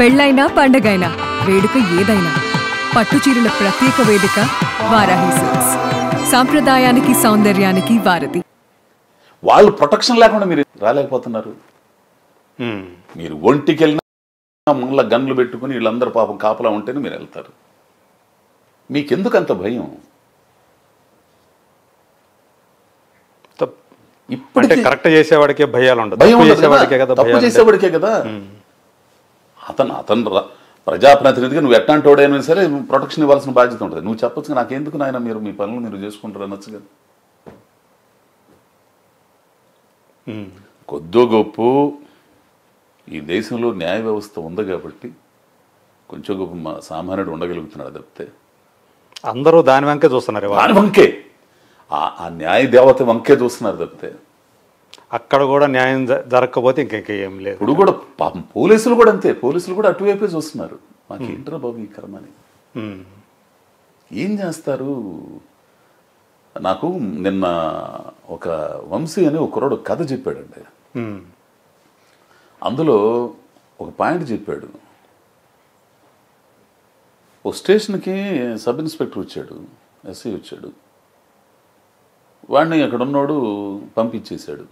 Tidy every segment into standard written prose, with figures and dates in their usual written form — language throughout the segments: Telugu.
పెళ్ళైనా పండగైనా వేడుక ఏదైనా పట్టుచీరల ప్రత్యేక వేదిక వారాహి సిల్క్స్. సాంప్రదాయానికి సౌందర్యానికి వారధి. వాళ్ళు ప్రొటెక్షన్ లేకుండా మీరు రాలేకపోతున్నారు. మీరు ఒంటికి వెళ్ళినా ముళ్ళ గన్లు పెట్టుకుని వీళ్ళందరూ పాపం కాపలా ఉంటేనే మీరు వెళ్తారు. మీకెందుకు అంత భయం? ఇప్పటికే కరెక్ట్ చేసేవాడికే భయాలు ఉండదు. తప్పు చేసేవాడికే కదా. అతను ప్రజాప్రతినిధిగా నువ్వు ఎట్లాంటి వాడైనా సరే ప్రొటెక్షన్ ఇవ్వాల్సిన బాధ్యత ఉంటుంది. నువ్వు చెప్పొచ్చు నాకెందుకు నాయన, మీరు మీ పనులు మీరు చేసుకుంటారు అనొచ్చు కదా. కొద్దో గొప్ప ఈ దేశంలో న్యాయ వ్యవస్థ ఉంది కాబట్టి కొంచెం గొప్ప మా సామాన్యుడు ఉండగలుగుతున్నాడు తప్పితే అందరూ దాని వంకే చూస్తున్నారు. దాని వంకే ఆ న్యాయ దేవత వంకే చూస్తున్నారు తప్పితే అక్కడ కూడా న్యాయం జరగకపోతే ఇంకేం లేదు. ఇప్పుడు కూడా పాపం పోలీసులు కూడా అంతే. పోలీసులు కూడా అటువైపే చూస్తున్నారు. మాకేంటరా బాబు ఈ కర్మని. ఏం చేస్తారు? నాకు నిన్న ఒక వంశీ అని ఒక కుర్రాడు కథ చెప్పాడండి. అందులో ఒక పాయింట్ చెప్పాడు. ఓ స్టేషన్కి సబ్ ఇన్స్పెక్టర్ వచ్చాడు, ఎస్ఐ వచ్చాడు. వాడిని అక్కడ ఉన్నోడు పంపించేశాడు.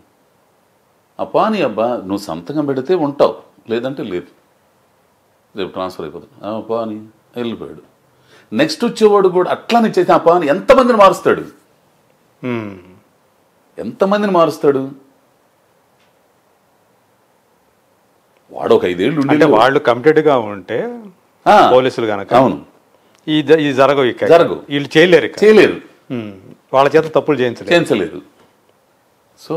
ఆ పాని అబ్బా నువ్వు సంతకం పెడితే ఉంటావు, లేదంటే లేదు, రేపు ట్రాన్స్ఫర్ అయిపోతాడు. పాని వెళ్ళిపోయాడు. నెక్స్ట్ వచ్చేవాడు కూడా అట్లానే చేసి ఆ పాని ఎంతమందిని మారుస్తాడు? ఎంతమందిని మారుస్తాడు? వాడు ఒక 5 ఏళ్ళు ఉంటే వాళ్ళు కంప్లీట్గా ఉంటే పోలీసులు కనుక అవును ఈ జరగవు, వీళ్ళు చేయలేరు, వాళ్ళ చేత తప్పులు చేయించలేరు. సో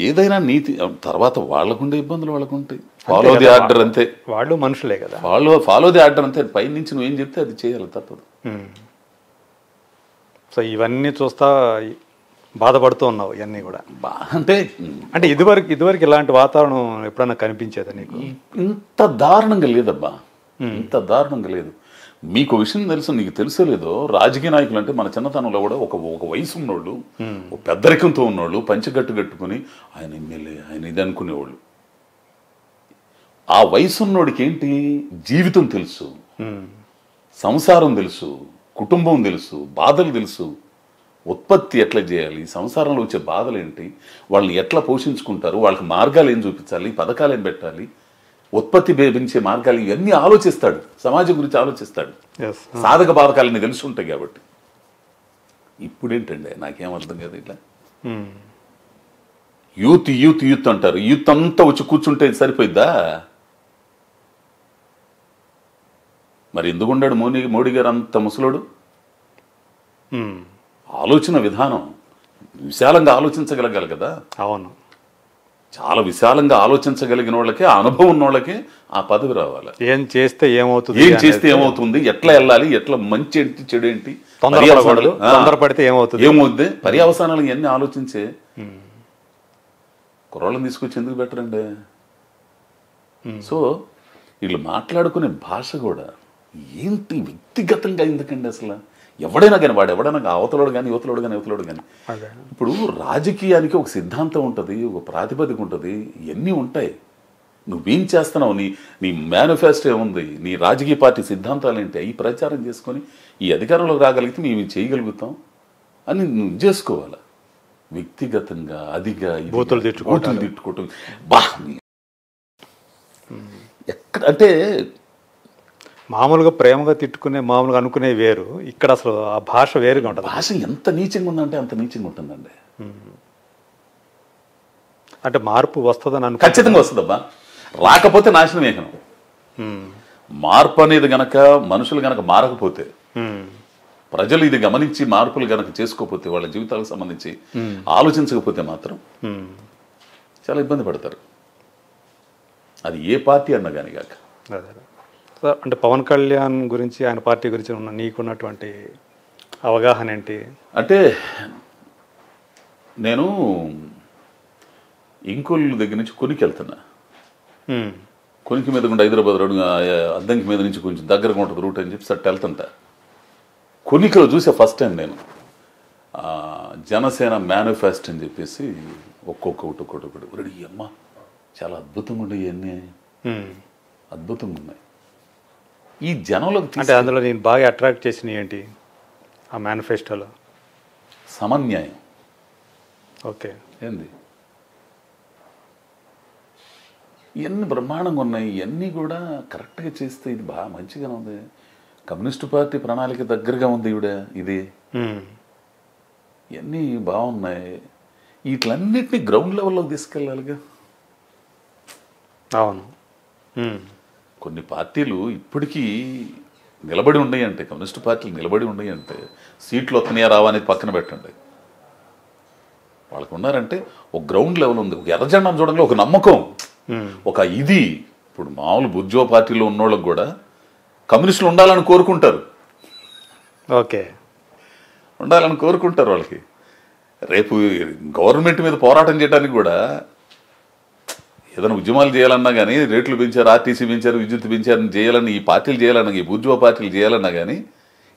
ఏదైనా నీతి తర్వాత వాళ్ళకుండే ఇబ్బందులు వాళ్ళకు ఉంటాయి. ఫాలో ది ఆర్డర్ అంతే. వాళ్ళు మనుషులే కదా. ఫాలో ది ఆర్డర్ అంతే. పై నుంచి నువ్వేం చెప్తే అది చేయాలి, తప్పదు. సో ఇవన్నీ చూస్తా బాధపడుతూ ఉన్నావు. ఇవన్నీ కూడా అంటే ఇదివరకు ఇలాంటి వాతావరణం ఎప్పుడన్నా కనిపించేదా నీకు? ఇంత దారుణంగా లేదబ్బా, ఇంత దారుణంగా లేదు. మీకు విషయం తెలుసు, నీకు తెలుసో లేదో, రాజకీయ నాయకులు అంటే మన చిన్నతనంలో కూడా ఒక వయసు ఉన్నోళ్ళు, ఒక పెద్దరికంతో ఉన్నోళ్ళు పంచగట్టు కట్టుకుని ఆయన ఎమ్మెల్యే ఆయన ఇది అనుకునేవాళ్ళు. ఆ వయసు ఉన్నోడికి ఏంటి జీవితం తెలుసు, సంసారం తెలుసు, కుటుంబం తెలుసు, బాధలు తెలుసు, ఉత్పత్తి ఎట్లా చేయాలి, సంసారంలో వచ్చే బాధలు ఏంటి, వాళ్ళని ఎట్లా పోషించుకుంటారు, వాళ్ళకి మార్గాలు ఏం చూపించాలి, పథకాలు ఏం పెట్టాలి, ఉత్పత్తి పెంచే మార్గాలు ఇవన్నీ ఆలోచిస్తాడు. సమాజం గురించి ఆలోచిస్తాడు. సాధక బాధకాలని తెలిసి ఉంటాయి కాబట్టి. ఇప్పుడేంటండి నాకేం అర్థం కదా, ఇట్లా యూత్ యూత్ యూత్ అంటారు. యూత్ అంతా వచ్చి కూర్చుంటే సరిపోయిద్దా? మరి ఎందుకున్నాడు మోడీ గారు అంత ముసలోడు? ఆలోచన విధానం విశాలంగా ఆలోచించగలగాలి కదా. అవును, చాలా విశాలంగా ఆలోచించగలిగిన వాళ్ళకి, ఆ అనుభవం ఉన్న వాళ్ళకి ఆ పదవి రావాలి. ఏం చేస్తే ఏమవుతుంది, ఎట్లా వెళ్ళాలి, ఎట్లా మంచి ఏంటి చెడు ఏంటి, తొందరపడితే ఏమవుతుంది, పర్యవసానాలు ఇవన్నీ ఆలోచించే కుర్రోళ్ళని తీసుకొచ్చి ఎందుకు బెటరండి? సో వీళ్ళు మాట్లాడుకునే భాష కూడా ఏంటి వ్యక్తిగతంగా ఎందుకండి అసలు? ఎవడైనా కానీ వాడు ఎవడైనా అవతలోడు కానీ యువతలోడు కానీ ఇప్పుడు రాజకీయానికి ఒక సిద్ధాంతం ఉంటుంది, ఒక ప్రాతిపదిక ఉంటుంది, ఇవన్నీ ఉంటాయి. నువ్వేం చేస్తున్నావు, నీ మేనిఫెస్టో ఏముంది, నీ రాజకీయ పార్టీ సిద్ధాంతాలు ఏంటి, అవి ప్రచారం చేసుకొని ఈ అధికారంలోకి రాగలిగితే మేము చేయగలుగుతాం అని నువ్వు చేసుకోవాలి. వ్యక్తిగతంగా అదిగా బూతులు తిట్టుకోవటం బా ఎక్కడ అంటే మామూలుగా ప్రేమగా తిట్టుకునే మామూలుగా అనుకునే వేరు, ఇక్కడ అసలు ఆ భాష వేరుగా ఉంటుంది. భాష ఎంత నీచంగా ఉందంటే అంత నీచంగా ఉంటుందండి. అంటే మార్పు వస్తుందని ఖచ్చితంగా వస్తుందబ్బా. రాకపోతే నాశనం ఏకం. మార్పు అనేది గనక మనుషులు గనక మారకపోతే, ప్రజలు ఇది గమనించి మార్పులు గనక చేసుకోకపోతే, వాళ్ళ జీవితాలకు సంబంధించి ఆలోచించకపోతే మాత్రం చాలా ఇబ్బంది పడతారు. అది ఏ పార్టీ అన్నా కానీ కాక. అంటే పవన్ కళ్యాణ్ గురించి, ఆయన పార్టీ గురించి నీకున్నటువంటి అవగాహన ఏంటి? అంటే నేను ఇంకోళ్ళ దగ్గర నుంచి కొనికి వెళ్తున్నా. కొనికి మీద కూడా హైదరాబాద్ రోడ్ అద్దంకి మీద నుంచి కొంచెం దగ్గరగా ఉంటుంది రూట్ అని చెప్పి సట్ వెళ్తుంటా. కొనికలో చూసే ఫస్ట్ టైం నేను జనసేన మేనిఫెస్టో అని చెప్పేసి ఒక్కొక్కటి రెడీ అమ్మ చాలా అద్భుతంగా ఉండే ఇవన్నీ అద్భుతంగా ఉన్నాయి. ఈ జనంలోకి అంటే అందులో నేను బాగా అట్రాక్ట్ చేసినవి ఏంటి ఆ మేనిఫెస్టోలో? సమన్యాయం. ఓకే. ఏంది ఇవన్నీ బ్రహ్మాండంగా ఉన్నాయి. ఇవన్నీ కూడా కరెక్ట్గా చేస్తే ఇది బాగా మంచిగానే ఉంది. కమ్యూనిస్టు పార్టీ ప్రణాళిక దగ్గరగా ఉంది ఈవిడ. ఇది ఇవన్నీ బాగున్నాయి. వీటిలన్నిటినీ గ్రౌండ్ లెవెల్లోకి తీసుకెళ్ళాలిగా. అవును. కొన్ని పార్టీలు ఇప్పటికీ నిలబడి ఉన్నాయి అంటే, కమ్యూనిస్టు పార్టీలు నిలబడి ఉన్నాయి అంటే సీట్లు వస్తున్నాయా రావా అనేది పక్కన పెట్టండి. వాళ్ళకు ఉన్నారంటే ఒక గ్రౌండ్ లెవెల్ ఉంది. ఒక ఎర్రజెండాను చూడండి, ఒక నమ్మకం, ఒక ఇది. ఇప్పుడు మామూలు బుర్జువా పార్టీలో ఉన్నోళ్ళకి కూడా కమ్యూనిస్టులు ఉండాలని కోరుకుంటారు. ఓకే, ఉండాలని కోరుకుంటారు. వాళ్ళకి రేపు గవర్నమెంట్ మీద పోరాటం చేయడానికి కూడా ఏదైనా ఉద్యమాలు చేయాలన్నా కానీ, రేట్లు పెంచారు, ఆర్టీసీ పెంచారు, విద్యుత్ పెంచారని చేయాలని ఈ పార్టీలు చేయాలన్నా, ఈ బుర్జువా పార్టీలు చేయాలన్నా కానీ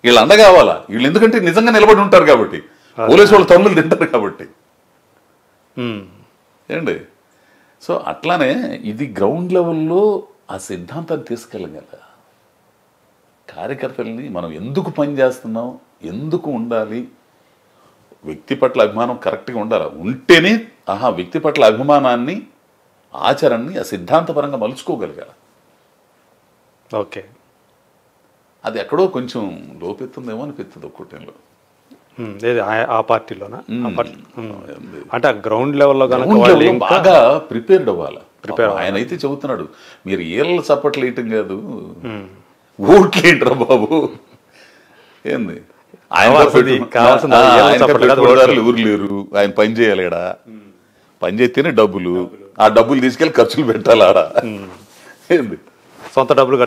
వీళ్ళు అండ కావాలా. వీళ్ళు ఎందుకంటే నిజంగా నిలబడి ఉంటారు కాబట్టి, పోలీసు వాళ్ళు తన్నులు తింటారు కాబట్టి. ఏండి సో అట్లానే ఇది గ్రౌండ్ లెవెల్లో ఆ సిద్ధాంతాన్ని తీసుకెళ్ళగల కార్యకర్తల్ని మనం ఎందుకు పనిచేస్తున్నాం, ఎందుకు ఉండాలి, వ్యక్తి పట్ల అభిమానం కరెక్ట్గా ఉండాలి. ఉంటేనే వ్యక్తి పట్ల అభిమానాన్ని, ఆచరణని ఆ సిద్ధాంతపరంగా మలుచుకోగలగాలి. ఓకే, అది ఎక్కడో కొంచెం లోపెత్తుందేమో అనిపిస్తుంది ఒక్కొక్కటిలో. ఆ పార్టీలోనా? అంటే ఆ గ్రౌండ్ లెవెల్లో బాగా ప్రిపేర్డ్ అవ్వాలి. ఆయన అయితే చెబుతున్నాడు, మీరు ఏళ్ళ చప్పట్లు వేయటం కాదు, ఓట్లు ఏంట్రా బాబు. ఏంది ఎవరు లేరు, ఆయన పని చేయాలి. ఇక్కడ పని చేస్తేనే డబ్బులు, ఆ డబ్బులు తీసుకెళ్ళి ఖర్చులు పెట్టాలి. ఆడ ఏంది సొంత డబ్బులు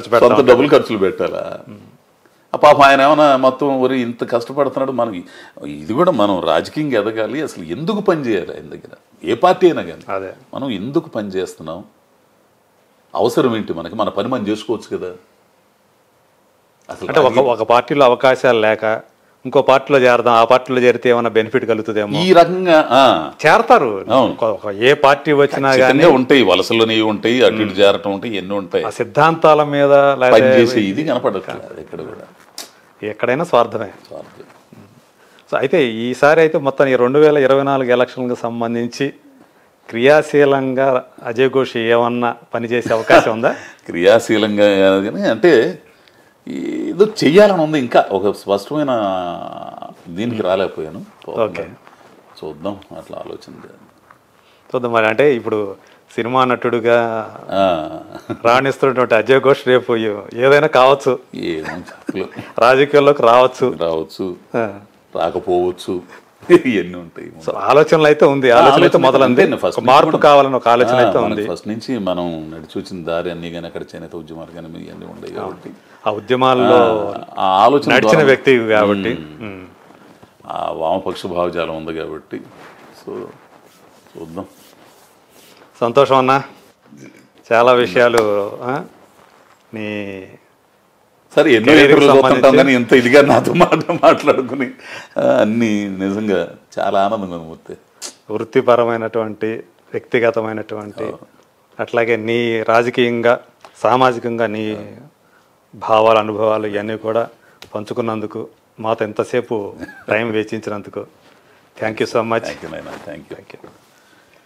ఖర్చులు పెట్టాలా. పాపం ఆయన ఏమైనా మొత్తం ఒరి ఇంత కష్టపడుతున్నాడు. మనకి ఇది కూడా మనం రాజకీయంగా ఎదగాలి. అసలు ఎందుకు పని చేయాలి ఆయన దగ్గర, ఏ పార్టీ అయినా కానీ మనం ఎందుకు పని చేస్తున్నాం, అవసరం ఏంటి, మనకి మన పని మనం చేసుకోవచ్చు కదా. అసలు అంటే ఒక పార్టీలో అవకాశాలు లేక ఇంకో పార్టీలో చేరదాం, ఆ పార్టీలో చేరితే ఏమైనా బెనిఫిట్ కలుగుతుందేమో, ఈ రకంగా చేరతారు. ఏ పార్టీ వచ్చినా కానీ ఉంటాయి, వలసలోనే ఉంటాయి, అటు ఇటు చేరటం ఉంటాయి, ఎన్ని ఉంటాయి. ఆ సిద్ధాంతాల మీద పనిచేసే ఇది కనపడట్లేదు ఎక్కడ కూడా. ఎక్కడైనా స్వార్థమే. సో అయితే ఈసారి అయితే మొత్తం ఈ 2024 ఎలక్షన్లకు సంబంధించి క్రియాశీలంగా అజయ్ ఘోష్ ఏమన్నా పనిచేసే అవకాశం ఉందా? క్రియాశీలంగా అంటే ఏదో చెయ్యాలని ఉంది, ఇంకా ఒక స్పష్టమైన దీనికి రాలేకపోయాను. ఓకే, చూద్దాం, అట్లా ఆలోచన చూద్దాం. మరి అంటే ఇప్పుడు సినిమా నటుడుగా రాణిస్తున్నటువంటి అజయ్ ఘోష్ రేపు ఏదైనా కావచ్చు, రాజకీయాల్లోకి రావచ్చు, రాకపోవచ్చు, ఇవన్నీ ఉంటాయి. సో ఆలోచనలు అయితే ఉంది, ఆలోచన అయితే మొదలంది, మార్పు కావాలని ఒక ఆలోచన అయితే ఉంది. ఫస్ట్ నుంచి మనం నడిచి వచ్చిన దారి అన్ని కానీ అక్కడ చేనేత ఉద్యమాలు కానీ ఇవన్నీ ఉండేవి కాబట్టి, ఆ ఉద్యమాల్లో ఆలోచన నడిచిన వ్యక్తి కాబట్టి, ఆ వామపక్ష భావజాలం ఉంది కాబట్టి. సో చూద్దాం. సంతోషం అన్న, చాలా విషయాలు నీ సరే ఎన్నో చూస్తుంటాం కానీ ఎంత ఇదిగా నాతో మాట్లాడుకుని అన్ని నిజంగా చాలా ఆనందంగా ఉంది. వృత్తిపరమైనటువంటి, వ్యక్తిగతమైనటువంటి, అట్లాగే నీ రాజకీయంగా, సామాజికంగా నీ భావాలు, అనుభవాలు ఇవన్నీ కూడా పంచుకున్నందుకు, మాతో ఎంతసేపు టైం వెచ్చించినందుకు thank you so much. Thank you.